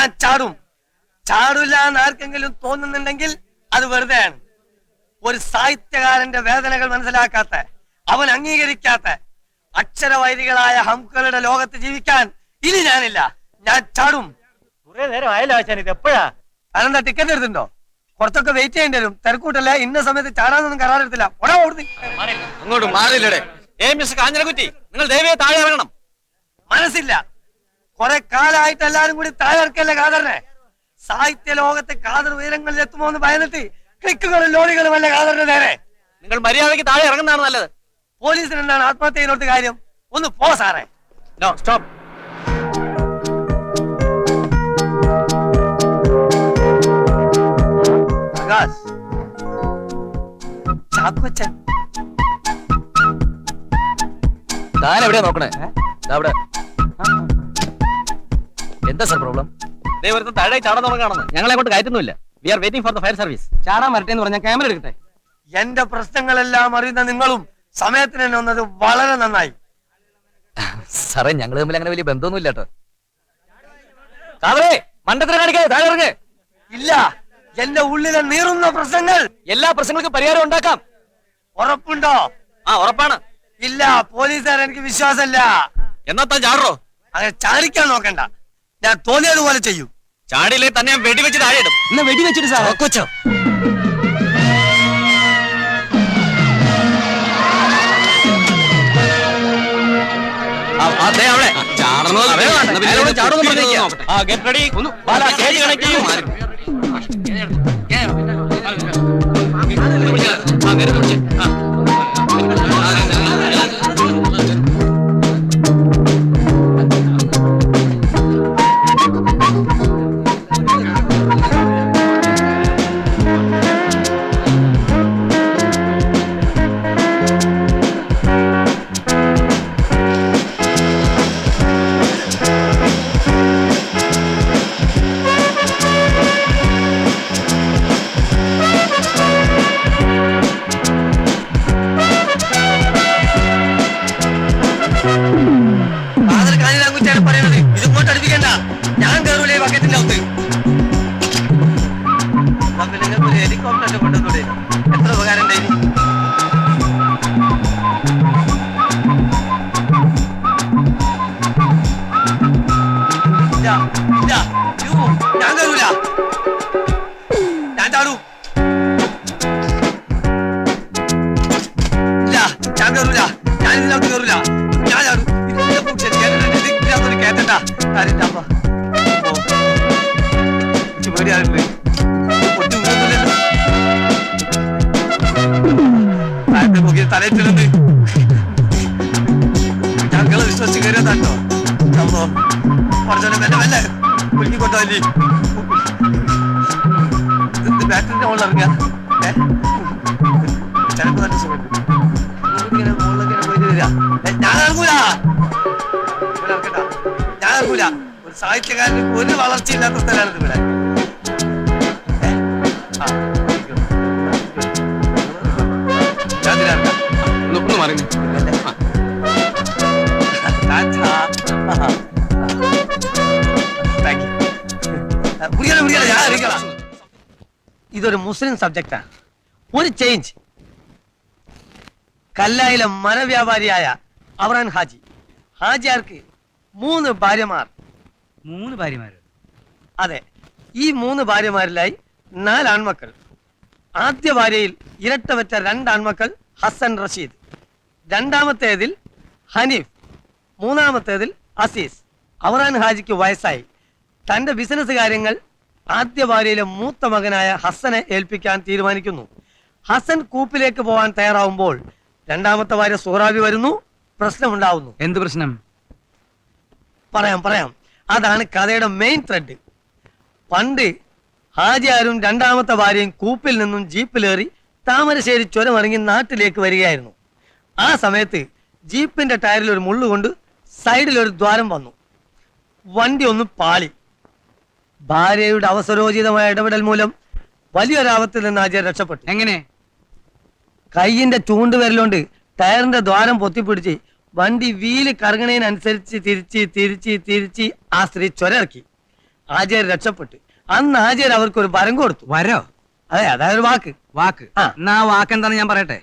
ഞാൻ ചാടും. ചാടില്ല എന്ന് ആർക്കെങ്കിലും തോന്നുന്നുണ്ടെങ്കിൽ അത് വെറുതെയാണ്. ഒരു സാഹിത്യകാരന്റെ വേദനകൾ മനസ്സിലാക്കാത്ത, അവൻ അംഗീകരിക്കാത്ത അക്ഷരവൈദികളായ ഹംക്കളുടെ ലോകത്ത് ജീവിക്കാൻ ഇനി ഞാനില്ല. ഞാൻ ചാടും. കുറെ നേരം ആയല്ലോ ആശാൻ, ഇത് എപ്പോഴാ? അതെന്താ ടിക്കറ്റ് എടുത്തിട്ടുണ്ടോ? കുറച്ചൊക്കെ വെയിറ്റ് ചെയ്യേണ്ടി വരും. തിരക്കൂട്ടല്ല, ഇന്ന സമയത്ത് ചാടാനൊന്നും കരാറെടുത്തില്ല. അങ്ങോട്ട് മാറിയില്ലേ? മിസ്റ്റർ കാഞ്ഞിരക്കുറ്റി, നിങ്ങൾ ദയവായി താഴെ ഇറങ്ങണം. മനസ്സില്ല. കുറെ കാലമായിട്ട് എല്ലാരും കൂടി താഴെ ഇറക്കല്ലേ കാതറിനെ. സാഹിത്യ ലോകത്തെ കാതർ ഉയരങ്ങളിൽ എത്തുമോ എന്ന് ഭയന്നിട്ട് ക്ലിക്കുകളും ലോറികളും അല്ല കാതറിന്റെ നേരെ. നിങ്ങൾ മര്യാദയ്ക്ക് താഴെ ഇറങ്ങുന്നതാണ് നല്ലത്. പോലീസിന് എന്താണ് ആത്മഹത്യ ചെയ്യുന്നോട്ട് കാര്യം? ഒന്ന് പോ സാറേ. No stop. പ്രകാശ്, ചാക്കോച്ചൻ, താൻ എവിടെയാ നോക്കണേ? അവിടെ എന്താ സാർ പ്രോബ്ലം? താഴെ ചാടാൻ തുടങ്ങാണെന്ന്. ഞങ്ങളെ കൊണ്ട് കയറ്റുന്നില്ല. We are waiting for the fire service. ചാടാൻ വരട്ടെ എന്ന് പറഞ്ഞാൽ ക്യാമറ എടുക്കട്ടെ. എന്റെ പ്രശ്നങ്ങളെല്ലാം അറിയുന്ന നിങ്ങളും സമയത്തിന് തന്നെ വന്നത് വളരെ നന്നായി. സാറേ, ഞങ്ങൾ തമ്മിൽ അങ്ങനെ വലിയ ബന്ധമൊന്നുമില്ല കേട്ടോ. കാവേ, മണ്ടത്തിന് കാണിക്കാതെ താഴെ ഇറങ്ങ്. ഇല്ല, എന്റെ ഉള്ളിലെ നീറുന്ന പ്രശ്നങ്ങൾ. എല്ലാ പ്രശ്നങ്ങൾക്കും പരിഹാരം ഉണ്ടാക്കാം. ഉറപ്പുണ്ടോ? ആ, ഉറപ്പാണ്. ഇല്ല, പോലീസുകാർ എനിക്ക് വിശ്വാസമില്ല. എന്നാ താൻ ചാടോ? അങ്ങനെ ചാടിക്കാൻ നോക്കണ്ട. ഞാൻ തോന്നിയതുപോലെ ചെയ്യും. ചാടിയില്ലേ തന്നെ വെടിവെച്ച് താഴെ ഇടും. ഇന്ന് വെടിവെച്ചിട്ട് സാർ കൊച്ചോ. ഹെലികോപ്റ്ററിന്റെ കൊണ്ടുവന്നൂടെ? എത്ര ഉപകാരം ഉണ്ടായി. ഞാൻ കയറൂല. ഞാൻ ചാടൂ. ഇല്ല, ഞാൻ കയറൂല. ഞാൻ ഇതിനകത്ത് കയറൂല. ഞാൻ ചാടൂ. ഇതിനകത്തൊരു കേട്ടണ്ട കാര്യം. പേടിയാറുണ്ട്. തലയിട്ടുണ്ട്. ഞങ്ങളെ വിശ്വസിച്ച് കയറിയതാട്ടോ. അപ്പോ കുറച്ചോടെ മെല്ലെ മെല്ലെ കുലുക്കിക്കൊണ്ടല്ലേ ബാറ്ററിന്റെ മുകളിൽ ഇറങ്ങിയ ചിലപ്പോ നല്ല സുഖം. ഇങ്ങനെ മുകളിലൊക്കെ പോയിട്ട് വരിക. ഞാൻ ഇറങ്ങൂല. ഇറക്കണ്ട, ഞാൻ ഇറങ്ങൂല. ഒരു സാഹിത്യകാരന് ഒരു വളർച്ചയില്ലാത്ത സ്ഥലമാണ് ഇവിടെ. ഇതൊരു മുസ്ലിം സബ്ജക്റ്റാണ്. ഒരു ചേഞ്ച്. കല്ലായിലെ മരവ്യാപാരിയായ അവറാൻ ഹാജി. ഹാജിയാർക്ക് 3 ഭാര്യമാർ. 3 ഭാര്യമാര്? അതെ. ഈ 3 ഭാര്യമാരിലായി 4 ആൺമക്കൾ. ആദ്യ ഭാര്യയിൽ ഇരട്ടവറ്റ 2 ആൺമക്കൾ ഹസൻ റഷീദ്, രണ്ടാമത്തേതിൽ ഹനീഫ്, മൂന്നാമത്തേതിൽ അസീസ്. അവറാൻ ഹാജിക്ക് വയസ്സായി. തന്റെ ബിസിനസ് കാര്യങ്ങൾ ആദ്യ ഭാര്യയിലെ മൂത്ത മകനായ ഹസനെ ഏൽപ്പിക്കാൻ തീരുമാനിക്കുന്നു. ഹസൻ കൂപ്പിലേക്ക് പോകാൻ തയ്യാറാവുമ്പോൾ രണ്ടാമത്തെ ഭാര്യ സുഹറാബി വരുന്നു. പ്രശ്നമുണ്ടാവുന്നു. എന്ത് പ്രശ്നം? പറയാം. അതാണ് കഥയുടെ മെയിൻ ത്രെഡ്. പണ്ട് ഹാജിയാരും രണ്ടാമത്തെ ഭാര്യയും കൂപ്പിൽ നിന്നും ജീപ്പിലേറി താമരശ്ശേരി ചുരമിറങ്ങി നാട്ടിലേക്ക് വരികയായിരുന്നു. ആ സമയത്ത് ജീപ്പിന്റെ ടയറിൽ ഒരു മുള്ളുകൊണ്ട് സൈഡിൽ ഒരു ദ്വാരം വന്നു. വണ്ടി ഒന്ന് പാളി. ഭാര്യയുടെ അവസരോചിതമായ ഇടപെടൽ മൂലം വലിയൊരാപത്തിൽ നിന്ന് ഹാജിയാർ രക്ഷപ്പെട്ടു. എങ്ങനെ? കൈയിന്റെ ചൂണ്ടുവിരലുകൊണ്ട് ടയറിന്റെ ദ്വാരം പൊത്തിപ്പിടിച്ച് വണ്ടി വീല് കറങ്ങണതിനനുസരിച്ച് തിരിച്ച് ആ സ്ത്രീ ചുരയിറക്കി. ആചാര്യ രക്ഷപ്പെട്ടു. അന്ന് ആചാര്യ അവർക്ക് ഒരു വരം കൊടുത്തു. വരോ? അതെ, അതായത് വാക്ക്. വാക്ക്? ആ. എന്നാ വാക്ക് എന്താന്ന് ഞാൻ പറയട്ടെ?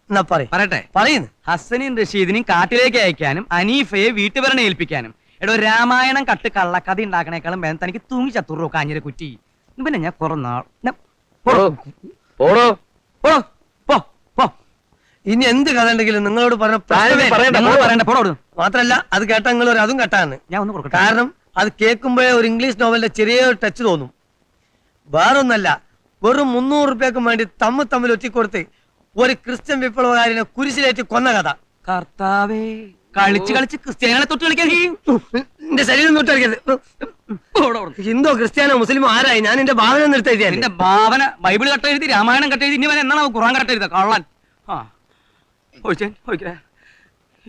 എന്നാ പറയട്ടെ. പറയുന്നു. ഹസനെയും റഷീദിനെയും കാട്ടിലേക്ക് അയക്കാനും അനീഫയെ വീട്ടുഭരണം ഏൽപ്പിക്കാനും. എടോ, രാമായണം കട്ട് കള്ളക്കഥ ഉണ്ടാക്കണേക്കാളും വേദം തനിക്ക് തൂങ്ങി ചത്തുറോ കാഞ്ഞിര കുറ്റി. പിന്നെ ഞാൻ കുറെ ഇനി എന്ത് കഥ ഉണ്ടെങ്കിലും നിങ്ങളോട് പറഞ്ഞ പറയണ്ട, പോടോ. മാത്രല്ല അത് കേട്ട നിങ്ങൾ ഒരു അതും കെട്ടാന്ന്. ഞാൻ ഒന്ന് കൊടുക്കട്ടെ. കാരണം അത് കേൾക്കുമ്പോഴേ ഒരു ഇംഗ്ലീഷ് നോവലിന്റെ ചെറിയൊരു ടച്ച് തോന്നും. വേറൊന്നല്ല, വെറും 300 രൂപയ്ക്ക് വേണ്ടി തമ്മിൽ ഒറ്റിക്കൊടുത്ത് ഒരു ക്രിസ്ത്യൻ വിപ്ലവകാരനെ കുരിശിലേറ്റ് കൊന്ന കഥ. കർത്താവേ, കളിച്ച് ക്രിസ്ത്യാനികളെ തൊട്ട് കളിക്കാൻ എന്റെ ശരീരം തൊട്ടറിയരുത്. ഹിന്ദു ക്രിസ്ത്യാനോ മുസ്ലിമോ ആരായി? ഞാൻ എന്റെ ഭാവന നിർത്തി. എന്റെ ഭാവന ബൈബിൾ കട്ടെഴുതി, രാമായണം കട്ടെഴുതി, ഇനി വരെ എന്നാണ് ഖുർആൻ കട്ടെഴുത കള്ളൻ. ആ ഒഴിക്കേ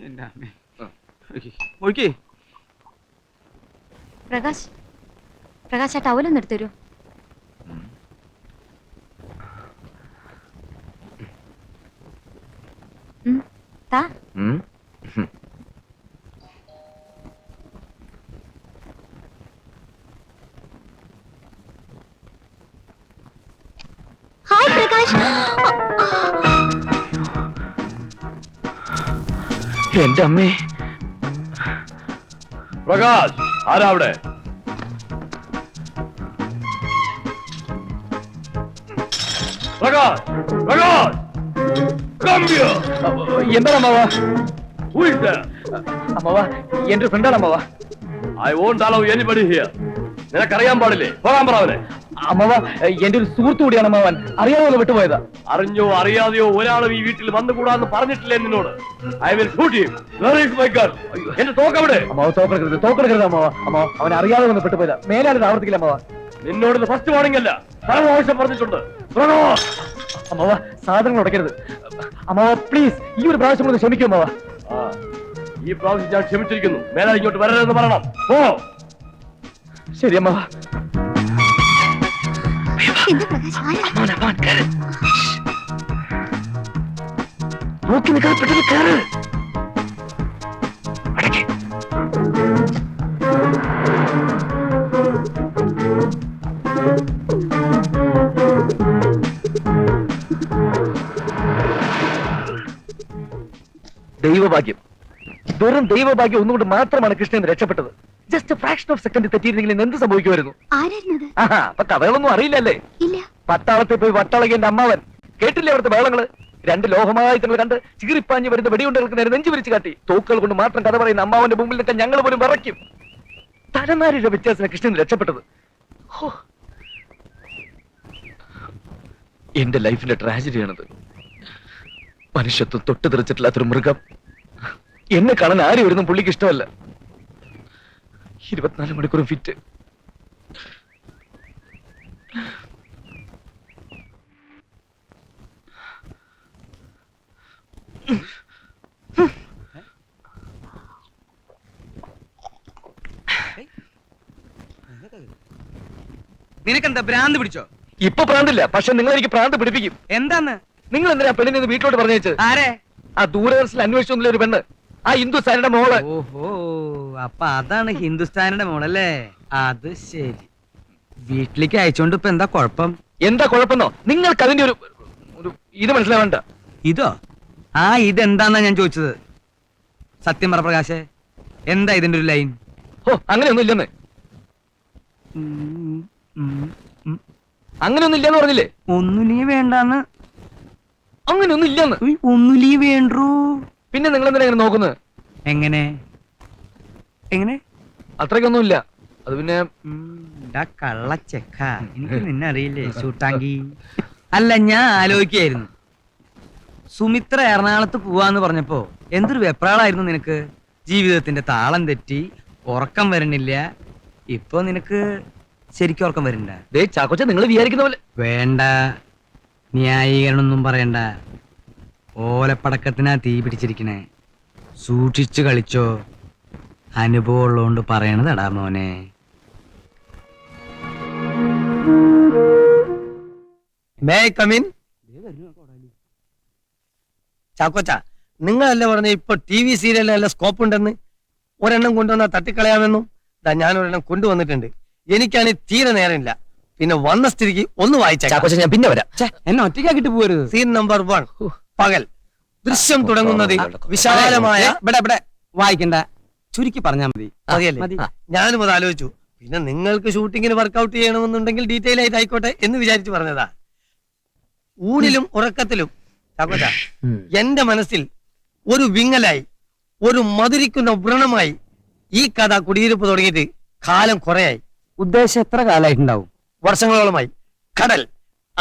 എന്റെ അമ്മേ, ഒഴിക്കേ. പ്രകാശ് ആ ടവലൊന്നും എടുത്തരൂ. താ. ഹായ് പ്രകാശ്. എന്റെ അമ്മേ. പ്രകാശ്, ആരാ അവിടെ? Prakash, Prakash, come here. എന്താണ് അമ്മാവ? Who is there? അമ്മാവ, എന്റെ ഫ്രണ്ടാണ് അമ്മാവ. I won't allow anybody here. നിനക്കറിയാൻ പാടില്ലേ? പോകാൻ പറ അവനെ. അമ്മാവ, എന്റെ ഒരു സുഹൃത്തു കൂടിയാണ് അമ്മാവൻ. അറിയാതെ വിട്ടുപോയതാ. അറിഞ്ഞോ അറിയാതെയോ ഒരാളും ഈ വീട്ടിൽ വന്നുകൂടാന്ന് പറഞ്ഞിട്ടില്ലേ നിന്നോട്? I will shoot him. Where is my gun? എന്റെ തോക്കവിടെ. അമ്മാവ, തോക്കെടുക്കരുത് അമ്മാവ. അമ്മാവ, അവൻ അറിയാതെ വന്ന് പെട്ടുപോയതാ. മേലാലും ആവർത്തിക്കില്ല അമ്മാവ. നിന്നോട് ഫസ്റ്റ് വാർണിംഗ് അല്ല, പരമാവശ്യം പറഞ്ഞിട്ടുണ്ട്. പ്രകാശ്, അമ്മാവ, സാധനങ്ങൾ ഉടക്കരുത്. അമ്മാവ പ്ലീസ്, ഈ ഒരു പ്രാവശ്യം കൂടെ ക്ഷമിക്കും അമ്മാവ. ഈ പ്രാവശ്യം ഞാൻ ക്ഷമിച്ചിരിക്കുന്നു. മേലെ ഇങ്ങോട്ട് വരരുതെന്ന് പറയണം. ഓ ശരി അമ്മാവ. നോക്കി നിൽക്കാതെ പെട്ടെന്ന് കയറ്. ദൈവഭാഗ്യം, വെറും ദൈവഭാഗ്യം ഒന്നുകൊണ്ട് മാത്രമാണ് കൃഷ്ണൻ രക്ഷപ്പെട്ടത്. ജസ്റ്റ് ഫ്രാക്ഷൻ ഓഫ് സെക്കൻഡ് തെറ്റിയിരുന്നെങ്കിൽ എന്ത് സംഭവിക്കുമായിരുന്നു? ആഹാ, അപ്പൊ കഥകളൊന്നും അറിയില്ലല്ലേ? പട്ടാളത്തിൽ പോയി വട്ടളകിന്റെ അമ്മാവൻ കേട്ടില്ലേ അവിടുത്തെ ബഹളങ്ങള്? 2 ലോഹമായുധങ്ങൾ കണ്ട് ചീറിപ്പാഞ്ഞ് വരുന്ന വെടിയുണ്ടകൾക്ക് നേരെ നെഞ്ചു വിരിച്ചു കാട്ടി. തോക്കുകൾ കൊണ്ട് മാത്രം കഥ പറയുന്ന അമ്മാവന്റെ മുമ്പിൽ നിൽക്കാൻ ഞങ്ങൾ പോലും വിറയ്ക്കും. തലനാരിയുടെ വ്യത്യാസം കൃഷ്ണൻ രക്ഷപ്പെട്ടത്. എന്റെ ലൈഫിന്റെ ട്രാജഡിയാണത്. മനുഷ്യത്വം തൊട്ട് തെറിച്ചിട്ടില്ലാത്തൊരു മൃഗം. എന്നെ കാണാൻ ആരും വരുന്നു പുള്ളിക്ക് ഇഷ്ടമല്ല. 24 മണിക്കൂറും ഫിറ്റ്. നിനക്കെന്താ ഭ്രാന്ത് പിടിച്ചോ? ഇപ്പൊ പ്രാന്തില്ല, പക്ഷെ നിങ്ങൾ എനിക്ക് പ്രാന്ത് പിടിപ്പിക്കും. എന്താന്ന്? നിങ്ങൾ എന്തിനാ പെണ്ണിനെ വീട്ടിലോട്ട് പറഞ്ഞേച്ചത്? ആരെ? ആ ദൂരദർശനിൽ അന്വേഷിച്ചൊന്നുമില്ല ഒരു പെണ്ണ്, ആ ഹിന്ദുസ്ഥാനിയുടെ മോള്. ഓഹോ, അപ്പൊ അതാണ് ഹിന്ദുസ്ഥാനിയുടെ മോളല്ലേ? അത് ശരി. വീട്ടിലേക്ക് അയച്ചോണ്ട് ഇപ്പൊ എന്താ കുഴപ്പം? എന്താ കുഴപ്പമെന്നോ? നിങ്ങൾക്ക് അതിന്റെ ഒരു ഇത് മനസ്സിലാവണ്ട. ഇതോ? ആ ഇതെന്താന്നാ ഞാൻ ചോദിച്ചത്. സത്യം പറ പ്രകാശേ, എന്താ ഇതിന്റെ ഒരു ലൈൻ? ഓ, അങ്ങനെയൊന്നും ഇല്ലെന്ന്. അങ്ങനെയൊന്നും ഇല്ലെന്ന് പറഞ്ഞില്ലേ? ഒന്നുലീ വേണ്ടാന്ന്. അങ്ങനെയൊന്നും ഇല്ലെന്ന്. ഒന്നുലീ വേണ്ടൂ. പിന്നെ നിങ്ങൾ എന്തിനാ ഇങ്ങനെ നോക്കുന്നത്? എങ്ങനെ എങ്ങനെ? അത്രയ്ക്കൊന്നും ഇല്ല. അത് പിന്നെ കള്ളച്ചെക്ക, എനിക്ക് നിന്നെ അറിയില്ലേ ചൂട്ടാങ്കി. അല്ല, ഞാൻ ആലോചിക്കായിരുന്നു, സുമിത്ര എറണാകുളത്ത് പോവാന്ന് പറഞ്ഞപ്പോ എന്തൊരു വെപ്രാളായിരുന്നു നിനക്ക്. ജീവിതത്തിന്റെ താളം തെറ്റി, ഉറക്കം വരണില്ല. ഇപ്പൊ നിനക്ക് ശരിക്കും ഉറക്കം വരണ്ട. ചാക്കോച്ച, നിങ്ങൾ വിചാരിക്കുന്ന പോലെ വേണ്ട, ന്യായീകരണമൊന്നും പറയണ്ട. ഓലപ്പടക്കത്തിനാ തീ പിടിച്ചിരിക്കണേ. സൂക്ഷിച്ചു കളിച്ചോ. അനുഭവം ഉള്ളതുകൊണ്ട് പറയണതടാ മോനെ. May I come in? ചാക്കോച്ച, നിങ്ങളല്ലേ പറഞ്ഞ ഇപ്പൊ TV സീരിയലിന് നല്ല സ്കോപ്പ് ഉണ്ടെന്ന്? ഒരെണ്ണം കൊണ്ടുവന്നാൽ തട്ടിക്കളയാമെന്നും. ഞാൻ ഒരെണ്ണം കൊണ്ടുവന്നിട്ടുണ്ട്. എനിക്കാണ് തീരെ നേരമില്ല. പിന്നെ വന്ന സ്ഥിതിക്ക് ഒന്ന് വായിച്ചേക്കാം. ചാക്കോച്ച ഞാൻ പിന്നെ വരാം. എന്നെ ഒറ്റയ്ക്കാക്കിട്ട് പോരുത്. സീൻ നമ്പർ 1 പകൽ. ദൃശ്യം തുടങ്ങുന്നത് വിശാലമായ ഇവിടെ വായിക്കണ്ട, ചുരുക്കി പറഞ്ഞാ മതി. മതിയല്ലേ? മതി. ഞാനും അത് ആലോചിച്ചു. പിന്നെ നിങ്ങൾക്ക് ഷൂട്ടിങ്ങിന് വർക്കൗട്ട് ചെയ്യണമെന്നുണ്ടെങ്കിൽ ഡീറ്റെയിൽ ആയിട്ട് ആയിക്കോട്ടെ എന്ന് വിചാരിച്ചു പറഞ്ഞതാ. ഊണിലും ഉറക്കത്തിലും ചാക്കോച്ച എന്റെ മനസ്സിൽ ഒരു വിങ്ങലായി, ഒരു മധുരിക്കുന്ന വ്രണമായി ഈ കഥ കുടിയിരിപ്പ് തുടങ്ങിയിട്ട് കാലം കുറയായി. ഉദ്ദേശം എത്ര കാലമായിട്ടുണ്ടാവും? വർഷങ്ങളോളമായി. കടൽ,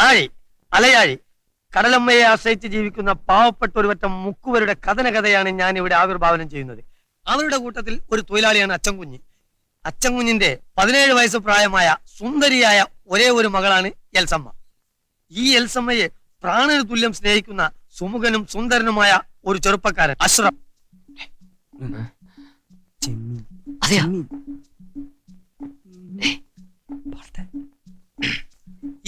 ആഴി, അലയാഴി, കടലമ്മയെ ആശ്രയിച്ച് ജീവിക്കുന്ന പാവപ്പെട്ട ഒരു പറ്റം മുക്കുവരുടെ കഥയാണ് ഞാൻ ഇവിടെ ആവിർഭാവനം ചെയ്യുന്നത്. അവരുടെ കൂട്ടത്തിൽ ഒരു തൊഴിലാളിയാണ് അച്ചൻകുഞ്ഞ്. അച്ചൻകുഞ്ഞിന്റെ 17 വയസ്സ് പ്രായമായ സുന്ദരിയായ ഒരേ ഒരു മകളാണ് എൽസമ്മ. ഈ എൽസമ്മയെ പ്രാണന് തുല്യം സ്നേഹിക്കുന്ന സുമുഖനും സുന്ദരനുമായ ഒരു ചെറുപ്പക്കാരൻ അഷ്റഫ്.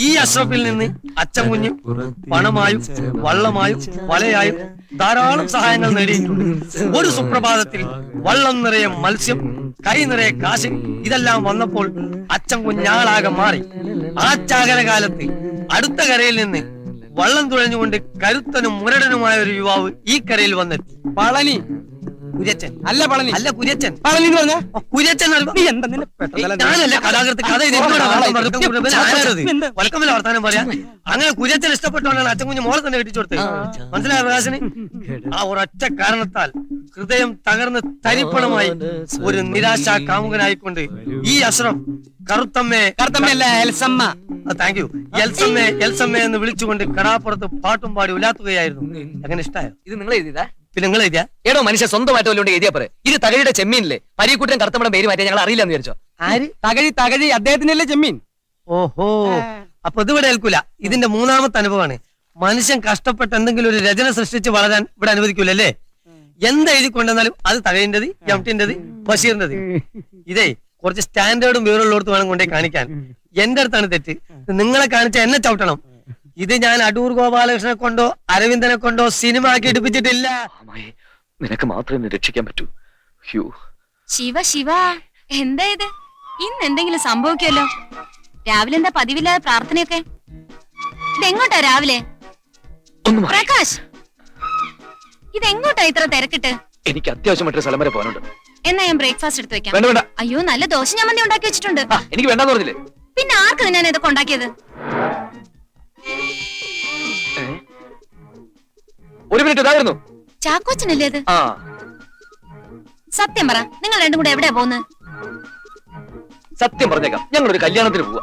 ഈ അഷ്റഫിൽ നിന്ന് അച്ചൻകുഞ്ഞ് പണമായും വള്ളമായും വലയായും ധാരാളം സഹായങ്ങൾ നേടിയിട്ടുണ്ട്. ഒരു സുപ്രഭാതത്തിൽ വള്ളം നിറയെ മത്സ്യം, കൈ നിറയെ കാശ് ഇതെല്ലാം വന്നപ്പോൾ അച്ചൻകുഞ്ഞാളാകെ മാറി. ആ ചാകരകാലത്ത് അടുത്ത കരയിൽ നിന്ന് വള്ളം തുഴഞ്ഞുകൊണ്ട് കരുത്തനും മുരടനുമായ ഒരു യുവാവ് ഈ കരയിൽ വന്നെത്തി. പളനി കുര്യച്ചൻ അല്ല, പളനി അല്ല, കുര്യച്ചൻ. പളനി എന്ന് പറഞ്ഞാ കുര്യച്ചൻ നീ എന്താ നിന്നെ പെട്ടതല്ല? ഞാനല്ല കഥാകൃത്ത്. കഥ ഇത് എന്നോടാ വലക്കമല്ല വർത്താനം പറയാ. അങ്ങനെ കുര്യച്ചൻ ഇഷ്ടപ്പെട്ടുകൊണ്ടാണ് അച്ചൻകുഞ്ഞ് മോളെ തന്നെ കെട്ടിച്ചു കൊടുത്തത്. മനസ്സിലായ പ്രകാശന്? ആ ഒരൊറ്റ കാരണത്താൽ ഹൃദയം തകർന്ന് തരിപ്പണമായി ഒരു നിരാശാ കാമുകനായിക്കൊണ്ട് ഈ അഷ്റഫ് കറുത്തമ്മയല്ല, എൽസമ്മ. താങ്ക് യു എൽസമ്മ എന്ന് വിളിച്ചുകൊണ്ട് കടാപ്പുറത്ത് പാട്ടും പാടി ഉലാത്തുകയായിരുന്നു. അങ്ങനെ ഇഷ്ടായോ? ഇത് നിങ്ങൾ എഴുതിയതാ? പിന്നെ നിങ്ങൾ എഴുതിയാ? ഏടോ മനുഷ്യ സ്വന്തമായിട്ട് വല്ലോണ്ട് എഴുതിയാ പറ. ഇത് തകഴിയുടെ ചെമ്മീനില്ലേ? പരീക്കുട്ടൻ കറുത്തമ്മയുടെ പേര് മാറ്റിയാൽ ഞങ്ങൾ അറിയില്ലെന്ന് വിചാരിച്ചോ? ആര്? തകഴി അദ്ദേഹത്തിനല്ലേ ചെമ്മീൻ? ഓഹോ, അപ്പൊ ഇത് ഇവിടെ ഏൽക്കൂല. ഇതിന്റെ മൂന്നാമത്തെ അനുഭവമാണ്. മനുഷ്യൻ കഷ്ടപ്പെട്ട് എന്തെങ്കിലും ഒരു രചന സൃഷ്ടിച്ച് വളരാൻ ഇവിടെ അനുവദിക്കൂലല്ലേ? എന്തെഴുതി കൊണ്ടുവന്നാലും അത് തകഴിന്റേത്, എംടിന്റേത്, ബഷീറിന്റേത്. ഇതേ കുറച്ച് സ്റ്റാൻഡേർഡും വിവരമുള്ളടത്ത് വേണം കൊണ്ടേ കാണിക്കാൻ. എന്റെ അടുത്താണ് തെറ്റ്. നിങ്ങളെ കാണിച്ച എന്നെ ചവിട്ടണം. ഇത് ഞാൻ അടൂർ ഗോപാലകൃഷ്ണനെ കൊണ്ടോ അരവിന്ദനെ കൊണ്ടോ സിനിമ ആക്കി എടുപ്പിച്ചിട്ടില്ല. നിനക്ക് മാത്രമേ രക്ഷിക്കാൻ പറ്റൂ. ശിവ എന്താ ഇത്? ഇന്ന് എന്തെങ്കിലും സംഭവിക്കുമല്ലോ. രാവിലെ എന്താ പതിവില്ലാതെ പ്രാർത്ഥനയൊക്കെ? ഇതെങ്ങോട്ടാ രാവിലെ? പ്രകാശ്, ഇതെങ്ങോട്ടാ ഇത്ര തിരക്കിട്ട്? എനിക്ക് അത്യാവശ്യമായിട്ട് സ്ഥലം വരെ പോകാനുണ്ട്. എന്നാ ഞാൻ ബ്രേക്ക്ഫാസ്റ്റ് എടുത്ത് വെക്കാം. വേണ്ട. അയ്യോ, നല്ല ദോശ ചമ്മന്തി ഉണ്ടാക്കി വെച്ചിട്ടുണ്ട്. എനിക്ക് വേണ്ടെന്ന് പറഞ്ഞില്ലേ? പിന്നെ ആർക്ക് തന്നെയാണ് ഇതൊക്കെ ഉണ്ടാക്കിയത്? ഒരു മിനിറ്റ് ഇതായിരുന്നു. ചാക്കോച്ചനല്ലേ അത്? സത്യം പറ, നിങ്ങൾ രണ്ടും കൂടെ എവിടെയാ പോകുന്നത്? സത്യം പറഞ്ഞേക്കാം, ഞങ്ങളൊരു കല്യാണത്തിന് പോവാ.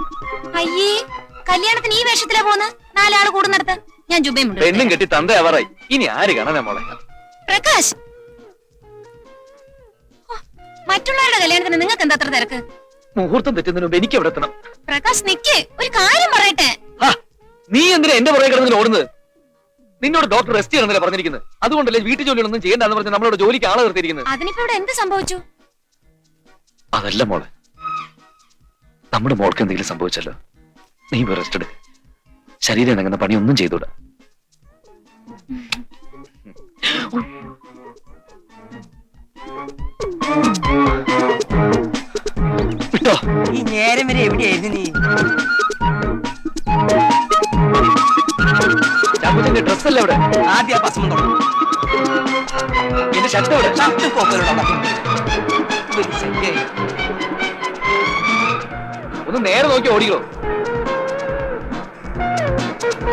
അയ്യേ, കല്യാണത്തിന് ഈ വേഷത്തിലാ പോകുന്നത്? 4 ആള് കൂടുന്നിടത്ത് ഞാൻ ജുബയും പെണ്ണും കെട്ടി തന്തയാവാറായി. ഇനി ആര് കാണാനാ മോളെ? പ്രകാശ്, മറ്റുള്ളവരുടെ കല്യാണത്തിന് നിങ്ങൾക്ക് എന്താ അത്ര തിരക്ക്? മുഹൂർത്തം തെറ്റുന്നതിന് മുമ്പ് എനിക്ക് എവിടെ എത്തണം? പ്രകാശ് നിക്ക്, ഒരു കാര്യം പറയട്ടെ. നീ എന്തിനാ എന്റെ പുറകെ കിടന്നിങ്ങനെ ഓടുന്നത്? നിന്നോട് ഡോക്ടർ റെസ്റ്റ് ചെയ്യണമെന്നല്ലേ പറഞ്ഞിരിക്കുന്നത്? അതുകൊണ്ടല്ലേ വീട്ടു ജോലികളൊന്നും ചെയ്യേണ്ടെന്ന് പറഞ്ഞ് നമ്മളോട് ജോലിക്ക് ആളെ നിർത്തിയിരിക്കുന്നത്? അതിനിപ്പോ ഇവിടെ എന്ത് സംഭവിച്ചു? അതല്ല മോളെ, നമ്മുടെ മോൾക്ക് എന്തെങ്കിലും സംഭവിച്ചല്ലോ. നീ റെസ്റ്റ് എടുക്ക. ശരീരം ഇണങ്ങുന്ന പണിയൊന്നും ചെയ്തൂടാ. വിട്ടോ? ഈ നേരം വരെ എവിടെയായിരുന്നു നീ? ചാക്കോച്ചന്റെ ഡ്രസ്സല്ലേ അവിടെ? ആദ്യം ഭസ്മം തുടങ്ങും. എന്റെ ഷർട്ട് അവിടെ. ഒന്ന് നേരെ നോക്കി ഓടിക്കോ.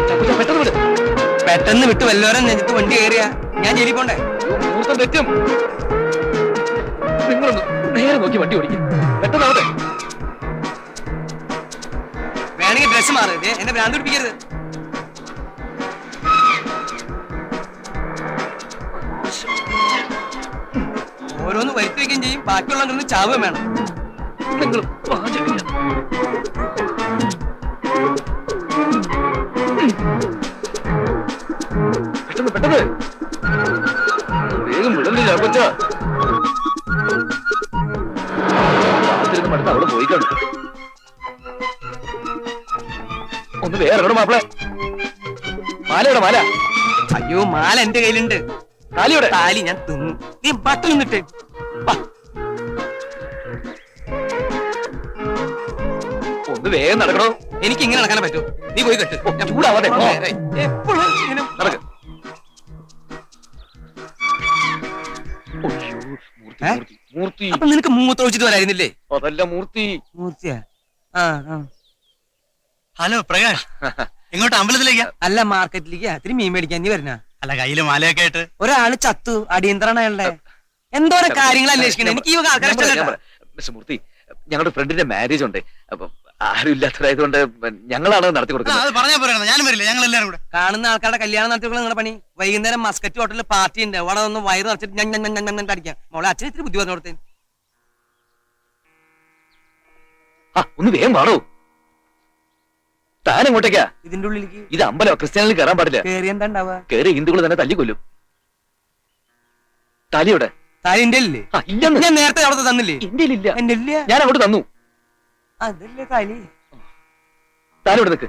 ചാക്കോച്ച പെട്ടെന്ന് വിട്. പെട്ടെന്ന് വിട്ട് വല്ലവരും നെഞ്ചത്ത് വണ്ടി കയറിയാ ഞാൻ ജയിലിൽ പോണ്ടേ? മുഹൂർത്തം തെറ്റും. നിങ്ങളൊന്ന് നേരെ നോക്കി വണ്ടി ഓടിക്കും. പെട്ടെന്നാവട്ടെ. വേണമെങ്കിൽ ഡ്രസ് മാറരുത്, എന്നെ ഭ്രാന്ത് പിടിപ്പിക്കരുത്. ഓരോന്ന് വരുത്തി വയ്ക്കുകയും ചെയ്യും, ബാക്കിയുള്ളവരൊന്ന് ചാവുകയും വേണം. നിങ്ങൾ പാചകം പെട്ടെന്ന് വേഗം വിടല്ലേ ചാക്കോച്ച. രാത്രി അടുത്ത് അവിടെ പോയി കാണും. ഒന്ന് വേറെ മാപ്പിളെ. മാലയുടെ മാല. അയ്യോ, മാല എന്റെ കയ്യിലുണ്ട്. താലിയുടെ താലി ഞാൻ തിന്നു. നീ ബട്ടൺ നിന്നിട്ട് ഒന്ന് വേഗം നടക്കണോ? എനിക്ക് ഇങ്ങനെ നടക്കാനേ പറ്റൂ. നീ പോയി കെട്ട്. ഓ, ചൂടാവാതെ. ഓ. എപ്പോഴും ഇങ്ങനെ നടക്ക്. ഒയ്യോ, മൂർത്തി, ഏ? മൂർത്തി, മൂർത്തി. അപ്പൊ നിനക്ക് മൂത്ര ഒഴിച്ചിട്ട് വരായിരുന്നില്ലേ? അതല്ല മൂർത്തി. മൂർത്തിയാ? ആ ആ. ഹലോ പ്രകാശ്, ഇങ്ങോട്ട് അമ്പലത്തിലേക്കാ? അല്ല, മാർക്കറ്റിലേക്ക് ഇത്തിരി മീൻ മേടിക്കാൻ നീ വരണ. അല്ല, കയ്യില് മാലയൊക്കെ ആയിട്ട്. ഒരാള് ചത്തു, അടിയന്തരാണ് അയാളുടെ. എന്തോരം കാര്യങ്ങൾ അന്വേഷിക്കണേ. എനിക്ക് ഈ ആൾക്കാരെ ഞാൻ പറയാം, ഇഷ്ടമല്ല. മിസ്റ്റർ മൂർത്തി, ഞങ്ങളുടെ ഫ്രണ്ടിന്റെ മാരേജ് ഉണ്ട്. അപ്പൊ ആരും ഇല്ലാത്തതായതുകൊണ്ട് ഞങ്ങളാണ് നടത്തി ആ, കൊടുക്കുന്നത്. അത് പറഞ്ഞാ പോരാ, ഞാനും വരില്ല, ഞങ്ങൾ എല്ലാവരും കൂടെ. കാണുന്ന ആൾക്കാരുടെ കല്യാണം നടത്തിയുള്ള നിങ്ങളുടെ പണി. വൈകുന്നേരം മസ്കറ്റ് ഹോട്ടലിൽ പാർട്ടി ഉണ്ട്. അവിടെ ഒന്ന് വയറ് നിറച്ചിട്ട് ഞാൻ അടിക്കാം. മോളെ അച്ഛൻ ഇത്തിരി ബുദ്ധി പറഞ്ഞു കൊടുത്തേ. ആ, ഒന്ന് വേഗം പാടോ. താൻ എങ്ങോട്ടേക്കാ? ഇതിന്റെ ഉള്ളിലേക്ക് ഇത് അമ്പലം, ക്രിസ്ത്യാനികൾ കയറാൻ പാടില്ല. കേറി എന്താ ഉണ്ടാവുക? കയറി ഹിന്ദുക്കൾ തന്നെ തല്ലിക്കൊല്ലും. തലിയുടെ താലി എന്റെ ഇല്ലേ? ആ, ഇല്ലെന്ന്. ഞാൻ നേരത്തെ അവിടെ തന്നില്ലേ? ഇന്ത്യയിൽ ഇല്ല. എന്റെ ഇല്ല. ഞാൻ അങ്ങോട്ട് തന്നു. അതല്ലേ താലി. താനിവിടെ നിൽക്ക്.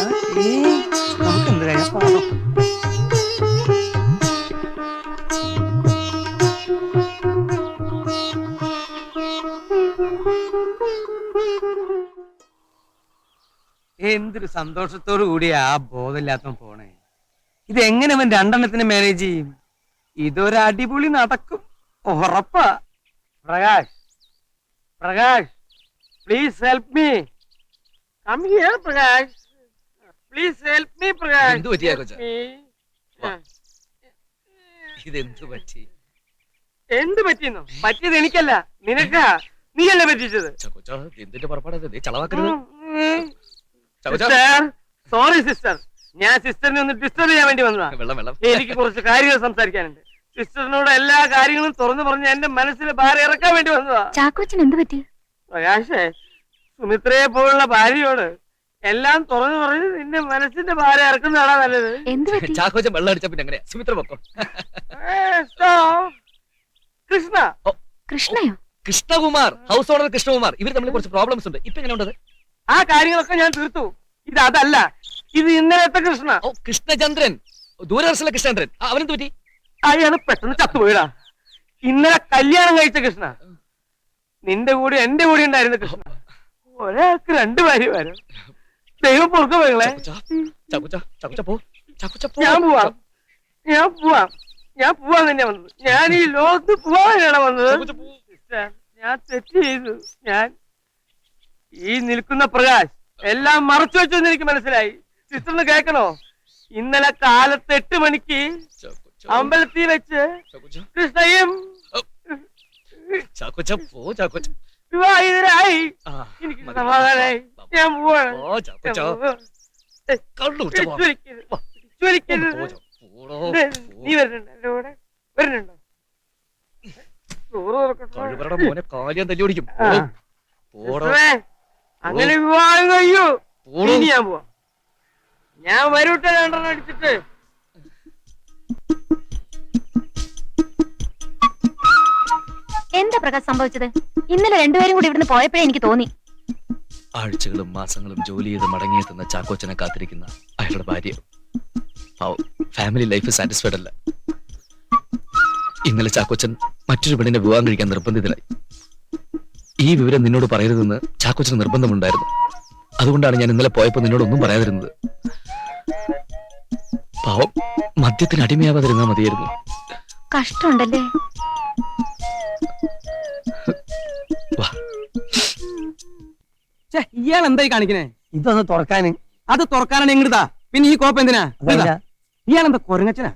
നമുക്ക് എന്ത് കാര്യം പാവം. എന്തൊരു സന്തോഷത്തോടു കൂടിയാ ആ ബോധമില്ലാത്തവൻ പോണേ. ഇത് എങ്ങനെ അവൻ രണ്ടെണ്ണത്തിന് മാനേജ് ചെയ്യും? ഇതൊരു അടിപൊളി നടക്കും, ഉറപ്പാ. Prakash, Prakash, please help me. Come here Prakash, please help me Prakash. എന്ത് പറ്റിയാ കൊച്ചാ? വാ. ഇതെന്ത് പറ്റി? എന്ത് പറ്റിയെന്നോ? പറ്റിയത് എനിക്കല്ല, നിനക്കാ. നീയല്ലേ പറ്റിച്ചത്. എന്തിന്റെ പുറപ്പാടത്? ചളവാക്കരുത്. സോറി സിസ്റ്റർ, ഞാൻ സിസ്റ്ററിനെ ഒന്ന് ഡിസ്റ്റർബ് ചെയ്യാൻ വേണ്ടി വന്നതാ. വെള്ളം വെള്ളം. എനിക്ക് കുറച്ച് കാര്യങ്ങൾ സംസാരിക്കാനുണ്ട്. സിസ്റ്ററിനോട് എല്ലാ കാര്യങ്ങളും തുറന്നു പറഞ്ഞ് എന്റെ മനസ്സിലെ ഭാരം ഇറക്കാൻ വേണ്ടി വന്നതാ. ചാക്കോച്ചൻ എന്ത് പറ്റി? പ്രകാശേ, സുമിത്രയെ പോലുള്ള ഭാര്യയോട് എല്ലാം തുറന്നു പറഞ്ഞ് നിന്റെ മനസ്സിന്റെ ഭാരം ഇറക്കുന്നതാണോ നല്ലത്? എന്ത് പറ്റി? ചാക്കോച്ചൻ വെള്ളം അടിച്ച പിന്നെ എങ്ങനെയാ? സുമിത്ര പൊക്കോ. കൃഷ്ണ. കൃഷ്ണയോ? Krishnakumar, house owner Krishnakumar. ഇവർ തമ്മിൽ കുറച്ച് പ്രോബ്ലംസ് ഉണ്ട്. ഇപ്പൊ എങ്ങനെ ഉണ്ടത്? ആ കാര്യങ്ങളൊക്കെ ഞാൻ തീർത്തു. ഇത് അതല്ല, ഇത് ഇന്നലത്തെ കൃഷ്ണ. ഓ, കൃഷ്ണചന്ദ്രൻ, ദൂരദർശനിലെ കൃഷ്ണചന്ദ്രൻ. അവനെന്ത് പറ്റി? അയാള് പെട്ടെന്ന് ചത്തുപോയിടാ. ഇന്നലെ കല്യാണം കഴിച്ച കൃഷ്ണ. നിന്റെ കൂടെ എന്റെ കൂടെ ഉണ്ടായിരുന്ന കൃഷ്ണ. ഒരാൾക്ക് രണ്ട് ഭാര്യമാരോ? ദൈവം പൊറുക്ക പോകളെ. ഞാൻ പോവാൻ തന്നെ വന്നത്. ഞാൻ ഈ ലോകത്ത് പോവാനാണ് വന്നത്. സിസ്റ്റർ, ഞാൻ തെറ്റ് ചെയ്തു. ഞാൻ ഈ നിൽക്കുന്ന പ്രകാശ് എല്ലാം മറച്ചു വെച്ചെന്ന് എനിക്ക് മനസ്സിലായി. സിസ്റ്ററിന് കേൾക്കണോ? ഇന്നലെ കാലത്ത് 8 മണിക്ക് അമ്പലത്തിൽ വെച്ച് കൃഷ്ണയും വിവാഹിതരായി. എനിക്ക് സമാധാനായി. ഞാൻ പോവാണ്. നീ വരുന്നുണ്ടോ എന്റെ കൂടെ? വരുന്നുണ്ടോ? അങ്ങനെ വിവാഹം കഴിയൂ. ഇനി ഞാൻ പോവാ. ഞാൻ വരൂട്ടെ 2 അടിച്ചിട്ട്. എന്താ പ്രകാശ് സംഭവിച്ചത്? ഇന്നലെ രണ്ടുപേരും കൂടി ഇവിടുന്ന് പോയപ്പോഴേ എനിക്ക് തോന്നി. ആഴ്ചകളും മാസങ്ങളും ജോലി ചെയ്ത് മടങ്ങിയെത്തുന്ന ചാക്കോച്ചനെ കാത്തിരിക്കുന്ന അയാളുടെ ഭാര്യ ഫാമിലി ലൈഫ് സാറ്റിസ്ഫൈഡ് അല്ല. ഇന്നലെ ചാക്കോച്ചൻ മറ്റൊരു പെണ്ണിനെ വിവാഹം കഴിക്കാൻ നിർബന്ധിതനായി. ഈ വിവരം നിന്നോട് പറയരുതെന്ന് ചാക്കോച്ചന് നിർബന്ധമുണ്ടായിരുന്നു. അതുകൊണ്ടാണ് ഞാൻ ഇന്നലെ പോയപ്പോ നിന്നോടൊന്നും പറയാതിരുന്നത്. പാവം, മദ്യത്തിന് അടിമയാവാതിരുന്നാ മതിയായിരുന്നു. കഷ്ടമുണ്ടല്ലേ? ഇയാൾ എന്തായി കാണിക്കണേ? ഇതൊന്ന് തുറക്കാന്. അത് തുറക്കാനാണ് എങ്ങടാ? പിന്നെ ഈ കോപ്പ് എന്തിനാ? ഇയാൾ എന്താ കൊരങ്ങച്ചനാ?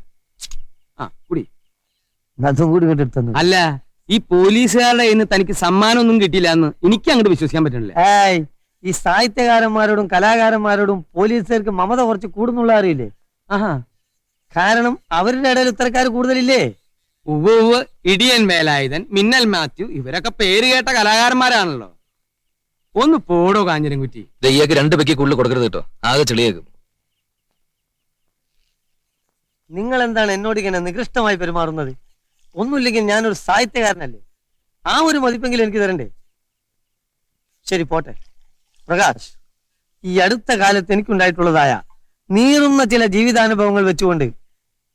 ആ കുടി. അതും കൂടി ഇങ്ങോട്ട് അല്ല, ഈ പോലീസുകാരുടെ കയ്യിൽ നിന്ന് തനിക്ക് സമ്മാനമൊന്നും കിട്ടിയില്ല എന്ന് എനിക്ക് അങ്ങോട്ട് വിശ്വസിക്കാൻ പറ്റണില്ല. ഏയ്, ഈ സാഹിത്യകാരന്മാരോടും കലാകാരന്മാരോടും പോലീസുകാർക്ക് മമത കുറച്ച് കൂടുന്നുള്ള അറിയില്ലേ? ആഹാ. കാരണം അവരുടെ ഇടയിൽ ഇത്തരക്കാർ കൂടുതലില്ലേ? ഉവ്വ് ഇടിയൻ വേലായുധൻ, മിന്നൽ മാത്യു, ഇവരൊക്കെ പേര് കേട്ട കലാകാരന്മാരാണല്ലോ. ഒന്ന് പോടോ കാഞ്ഞിരൻകുറ്റി. ഇയാൾക്ക് 2 പെക്ക് കൂടുതൽ കൊടുക്കരുത് കേട്ടോ, ആകെ ചെളിയേക്കും. നിങ്ങൾ എന്താണ് എന്നോട് ഇങ്ങനെ നികൃഷ്ടമായി പെരുമാറുന്നത്? ഒന്നുമില്ലെങ്കിൽ ഞാനൊരു സാഹിത്യകാരനല്ലേ, ആ ഒരു മതിപ്പെങ്കിലും എനിക്ക് തരണ്ടേ? ശരി പോട്ടെ. പ്രകാശ്, ഈ അടുത്ത കാലത്ത് എനിക്കുണ്ടായിട്ടുള്ളതായ നീറുന്ന ചില ജീവിതാനുഭവങ്ങൾ വെച്ചുകൊണ്ട്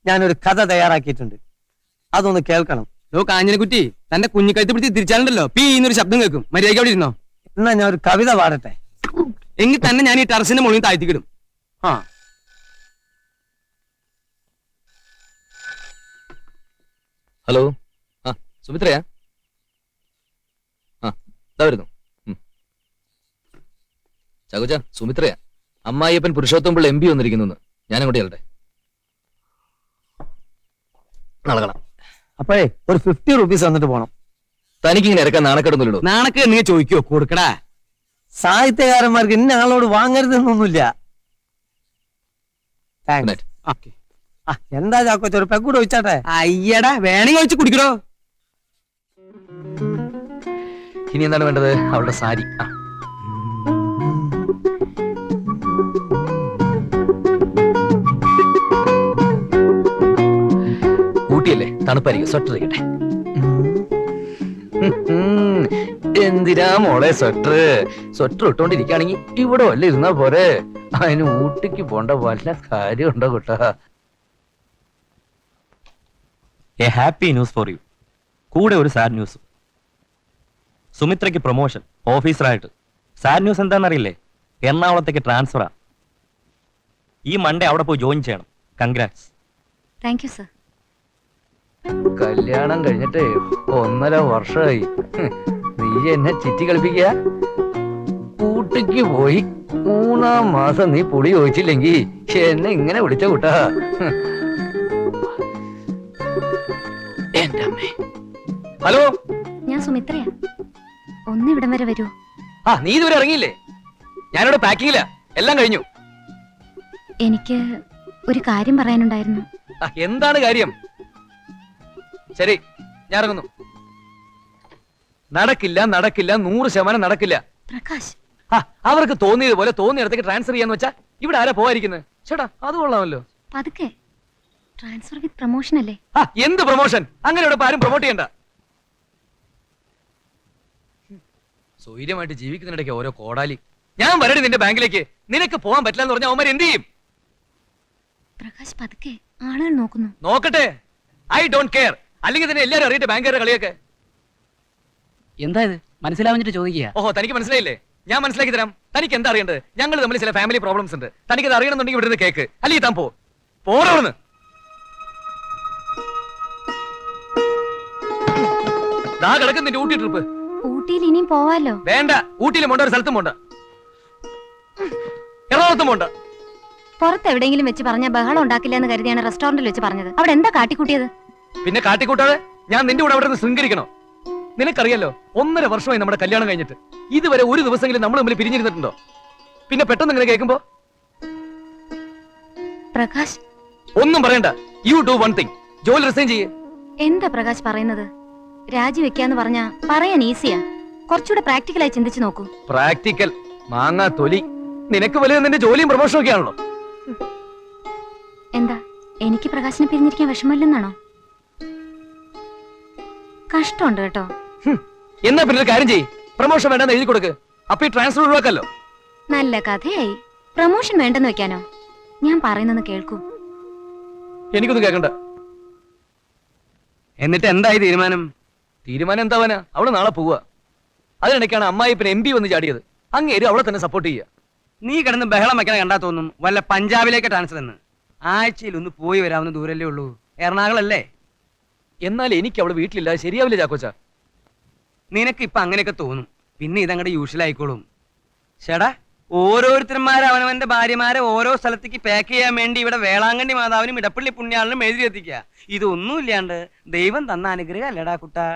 ഞാനൊരു കഥ തയ്യാറാക്കിയിട്ടുണ്ട്. അതൊന്ന് കേൾക്കണം. കാഞ്ഞിരൻകുറ്റി, തന്റെ കുഞ്ഞിക്കഴുത്ത് പിടിച്ച് തിരിച്ചാലുണ്ടല്ലോ പീന്നൊരു ശബ്ദം കേൾക്കും. മര്യാദയ്ക്ക് അവിടെ ഇരുന്നോ. എന്നാ ഞാൻ ഒരു കവിത പാടട്ടെ. എങ്കിൽ തന്നെ ഞാൻ ഈ ടെറസിന്റെ മുകളിൽ താഴ്ത്തിക്കിടും. ആ ഹലോ, ആ സുമിത്രയാ? ആ ഇതാ വരുന്നു. ചാക്കോച്ച, സുമിത്രയാ. അമ്മായിയപ്പൻ പുരുഷോത്തം പിള്ള MP വന്നിരിക്കുന്നു. ഞാൻ അങ്ങോട്ട് ചെല്ലട്ടെ. നാളെ കാണാം. അപ്പോഴേ ഒരു 50 റുപ്പീസ് വന്നിട്ട് പോണം. തനിക്കിങ്ങനെ ഇറക്കാൻ നാണക്കെടുന്നില്ലടോ. നാണക്ക് നീ ചോദിക്കോ, കൊടുക്കടാ. സാഹിത്യകാരന്മാർക്ക് ഇന്ന ആളോട് വാങ്ങരുതെന്നൊന്നുമില്ല. താങ്ക്സ്. ഓക്കെ. എന്താ ചാക്കോച്ച, ഒരു പെക്കൂടെ ഒഴിച്ചാട്ടെ? അയ്യടാ, വേണമെങ്കിൽ ഒഴിച്ച് കുടിക്കടോ. ഇനി എന്താണ് വേണ്ടത്? അവളുടെ സാരി. ഊട്ടിയല്ലേ, തണുപ്പായിരിക്കും. സ്വെറ്റർ ഇരിക്കട്ടെ. എന്തിനാ മോളെ സ്വെറ്റർ? സ്വെറ്റർ ഇട്ടോണ്ടിരിക്കുകയാണെങ്കിൽ ഇവിടെ വല്ല ഇരുന്നാ പോരെ. അതിന് ഊട്ടിക്ക് പോണ്ട വല്ല കാര്യമുണ്ടോ കൂട്ടാ? A happy news for you. കൂടെ ഒരു സാഡ് ന്യൂസ്. സുമിത്രയ്ക്ക് പ്രൊമോഷൻ ഓഫീസറായിട്ട്. സാഡ് ന്യൂസ് എന്താണെന്നറിയില്ലേ? എറണാകുളത്തേക്ക് ട്രാൻസ്ഫറാ. ഈ മൺഡേ അവിടെ പോയി ജോയിൻ ചെയ്യണം. കൺഗ്രാറ്റ്സ്. Thank you sir. കല്യാണം കഴിഞ്ഞിട്ട് 1.5 വർഷമായി. നീ എന്നെ ചിറ്റി കളിപ്പിക്ക. കൂട്ടിക്ക് പോയി 3-ാം മാസം നീ പുളി ചോദിച്ചില്ലെങ്കി എന്നെ ഇങ്ങനെ വിളിച്ച കൂട്ടാ. എന്റെ അമ്മേ. ഹലോ, ഞാൻ സുമിത്രയാ. ഒന്ന് ഇവിടം വരെ വരൂ. ആ നീ ഇതുവരെ ഇറങ്ങിയില്ലേ? ഞാനിവിടെ പാക്കിങ്ങില്ല. എല്ലാം കഴിഞ്ഞു. എനിക്ക് ഒരു കാര്യം പറയാനുണ്ടായിരുന്നു. എന്താണ് കാര്യം? ശരി, ഞാൻ ഇറങ്ങുന്നു. നടക്കില്ല, നടക്കില്ല, 100% നടക്കില്ല. പ്രകാശ്, അവർക്ക് തോന്നിയതുപോലെ തോന്നിയിടത്തേക്ക് ട്രാൻസ്ഫർ ചെയ്യാന്ന് വെച്ചാ ഇവിടെ ആരാ പോയിരിക്കുന്നത്? ചേട്ടാ, അത് കൊള്ളാമല്ലോ. പതുക്കെ. ട്രാൻസ്ഫർ വിത്ത് പ്രൊമോഷൻ അല്ലേ? എന്ത് പ്രൊമോഷൻ? അങ്ങനെ ഇവിടെ ആരും പ്രൊമോട്ട് ചെയ്യണ്ട. സ്വൈര്യമായിട്ട് ജീവിക്കുന്നതിനിടയ്ക്ക് ഓരോ കോടാലി. ഞാൻ വരടി നിന്റെ ബാങ്കിലേക്ക്. നിനക്ക് പോകാൻ പറ്റില്ല എന്ന് പറഞ്ഞാൽ അവന്മാർ എന്ത് ചെയ്യും? പ്രകാശ്, പതുക്കെ. ആളുകൾ നോക്കുന്നു. നോക്കട്ടെ, ഐ ഡോണ്ട് കെയർ. അല്ലെങ്കിൽ തന്നെ എല്ലാരും അറിയട്ടെ ബാങ്കുകാരുടെ കളിയൊക്കെ. എന്താ ഇത് മനസ്സിലാവുന്നിട്ട് ചോദിക്കുക? ഓഹോ, തനിക്ക് മനസ്സിലായില്ലേ? ഞാൻ മനസ്സിലാക്കി തരാം. തനിക്ക് എന്താ അറിയേണ്ടത്? ഞങ്ങൾ തമ്മിൽ ചില ഫാമിലി പ്രോബ്ലംസ് ഉണ്ട്. തനിക്കത് അറിയണമെന്നുണ്ടെങ്കിൽ ഇവിടുന്ന് കേക്ക്, അല്ലെങ്കിൽ താൻ പോറോന്ന്. ദാ കിടക്കും നിന്റെ ഊട്ടി ട്രിപ്പ്. ഊട്ടിയിൽ ഇനിയും പോവാലോ? വേണ്ട, ഊട്ടിയിലും പോണ്ട, ഒരു സ്ഥലത്തും പോണ്ട, എറണാകുളത്തും പോണ്ട. പുറത്ത് എവിടെയെങ്കിലും വെച്ച് പറഞ്ഞ ബഹളം ഉണ്ടാക്കില്ല എന്ന് കരുതിയാണ് റെസ്റ്റോറന്റിൽ വെച്ച് പറഞ്ഞത്. അവിടെ എന്താ കാട്ടിക്കൂട്ടിയത്? പിന്നെ കാട്ടിക്കൂട്ടാതെ ഞാൻ നിന്റെ കൂടെ അവിടെ നിന്ന് ശൃംഗരിക്കണോ? നിനക്കറിയാലോ, 1.5 വർഷമായി നമ്മുടെ കല്യാണം കഴിഞ്ഞിട്ട്. ഇതുവരെ ഒരു ദിവസമെങ്കിലും നമ്മൾ തമ്മിൽ പിരിഞ്ഞിരുന്നിട്ടുണ്ടോ? പിന്നെ പെട്ടെന്ന് ഇങ്ങനെ കേൾക്കുമ്പോ പ്രകാശ്, ഒന്നും പറയണ്ട. യു ഡു വൺ തിങ്, ജോലി റിസൈൻ ചെയ്യേ. എന്താ പ്രകാശ് പറയുന്നത്? രാജിവെക്കാന്ന് പറഞ്ഞാ പറയാൻ ഈസിയാ. കുറച്ചുകൂടെ പ്രാക്ടിക്കലായി ചിന്തിച്ചു നോക്കൂ. പ്രാക്ടിക്കൽ മാങ്ങാ തൊലി. നിനക്ക് വലുത് നിന്റെ ജോലിയും പ്രമോഷനും ഒക്കെ ആണല്ലോ. എന്താ, എനിക്ക് പ്രകാശിനെ പിരിഞ്ഞിരിക്കാൻ വിഷമമില്ലെന്നാണോ? കഷ്ടമുണ്ട് കേട്ടോ. എന്നാ പിന്നെ ഒരു കാര്യം ചെയ്യ്, പ്രമോഷൻ വേണ്ടെന്ന് എഴുതി കൊടുക്ക്. അപ്പൊ ഈ ട്രാൻസ്ഫർ ഒഴിവാക്കല്ലോ. നല്ല കഥയായി. പ്രമോഷൻ വേണ്ടെന്ന് വെക്കാനോ? ഞാൻ പറയുന്നൊന്ന് കേൾക്കൂ. എനിക്കൊന്നും കേൾക്കണ്ട. എന്നിട്ട് എന്തായി തീരുമാനം? തീരുമാനം എന്താവാനാ? അവള് നാളെ പോവുക. അതിനിടയ്ക്കാണ് അമ്മായി പിന്നെ MP വന്ന് ചാടിയത്. അങ്ങേര് അവളെ തന്നെ സപ്പോർട്ട് ചെയ്യുക. നീ കിടന്ന് ബഹളം വെക്കണ കണ്ടാ തോന്നും വല്ല പഞ്ചാബിലേക്ക് ട്രാൻസ്ഫർ എന്ന്. ആഴ്ചയിൽ ഒന്ന് പോയി വരാവുന്ന ദൂരല്ലേ ഉള്ളൂ. എറണാകുളം അല്ലേ? എന്നാൽ എനിക്ക് അവള് വീട്ടിലില്ലാതെ ശരിയാവില്ല ചാക്കോച്ച. നിനക്ക് ഇപ്പൊ അങ്ങനെയൊക്കെ തോന്നും, പിന്നെ ഇതങ്ങടെ യൂഷ്വൽ ആയിക്കോളും. ചേടാ, ഓരോരുത്തന്മാരെ അവനവന്റെ ഭാര്യമാരെ ഓരോ സ്ഥലത്തേക്ക് പാക്ക് ചെയ്യാൻ വേണ്ടി ഇവിടെ വേളാങ്കണ്ണി മാതാവിനും ഇടപ്പള്ളി പുണ്യാളിനും എഴുതി എത്തിക്കുക. ഇതൊന്നും ഇല്ലാണ്ട് ദൈവം തന്ന അനുഗ്രഹം അല്ലടാ കുട്ടാ.